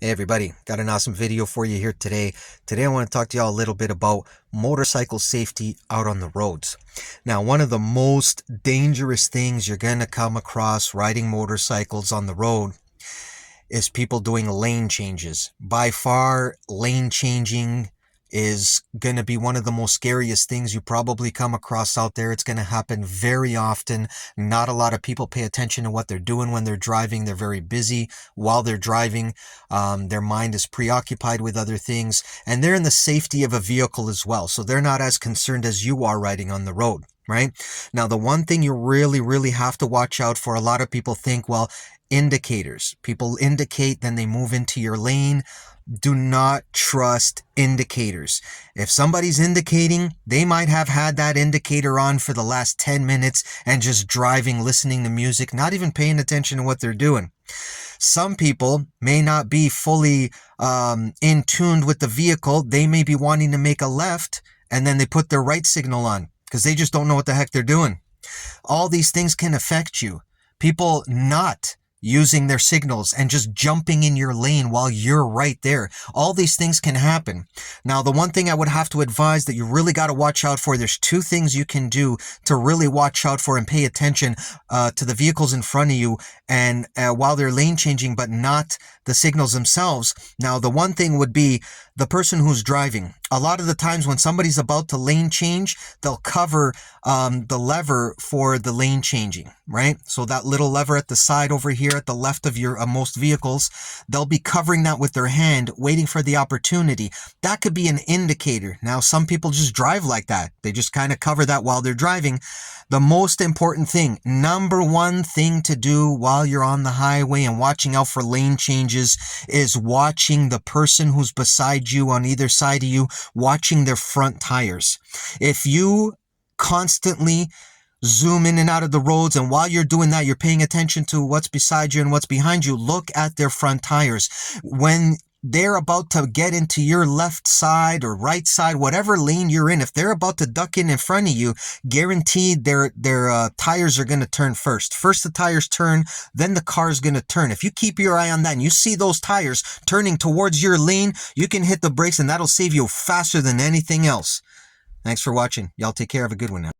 Hey everybody, got an awesome video for you here today. Today I want to talk to y'all a little bit about motorcycle safety out on the roads. Now, one of the most dangerous things you're going to come across riding motorcycles on the road is people doing lane changes. By far, lane changing is going to be one of the most scariest things you probably come across out there. It's going to happen very often. Not a lot of people pay attention to what they're doing when they're driving. They're very busy while they're driving. Their mind is preoccupied with other things, and they're in the safety of a vehicle as well. So they're not as concerned as you are riding on the road. Right? Now, the one thing you really have to watch out for, a lot of people think, well, indicators. People indicate, then they move into your lane. Do not trust indicators. If somebody's indicating, they might have had that indicator on for the last 10 minutes and just driving, listening to music, not even paying attention to what they're doing. Some people may not be fully in tune with the vehicle. They may be wanting to make a left and then they put their right signal on because they just don't know what the heck they're doing. All these things can affect you. People not using their signals and just jumping in your lane while you're right there. All these things can happen. Now, the one thing I would have to advise that you really got to watch out for, there's two things you can do to really watch out for and pay attention to the vehicles in front of you and while they're lane changing, but not the signals themselves. Now, the one thing would be the person who's driving. A lot of the times when somebody's about to lane change, they'll cover the lever for the lane changing, right? So that little lever at the side over here at the left of your most vehicles, they'll be covering that with their hand, waiting for the opportunity. That could be an indicator. Now, some people just drive like that. They just kind of cover that while they're driving. The most important thing, number one thing to do while you're on the highway and watching out for lane changes is watching the person who's beside you on either side of you, watching their front tires. If you constantly zoom in and out of the roads, and while you're doing that, you're paying attention to what's beside you and what's behind you, look at their front tires. When they're about to get into your left side or right side, whatever lane you're in, if they're about to duck in front of you, guaranteed their tires are going to turn first. First the tires turn, then the car's going to turn. If you keep your eye on that and you see those tires turning towards your lane, you can hit the brakes and that'll save you faster than anything else. Thanks for watching. Y'all take care. Have a good one now.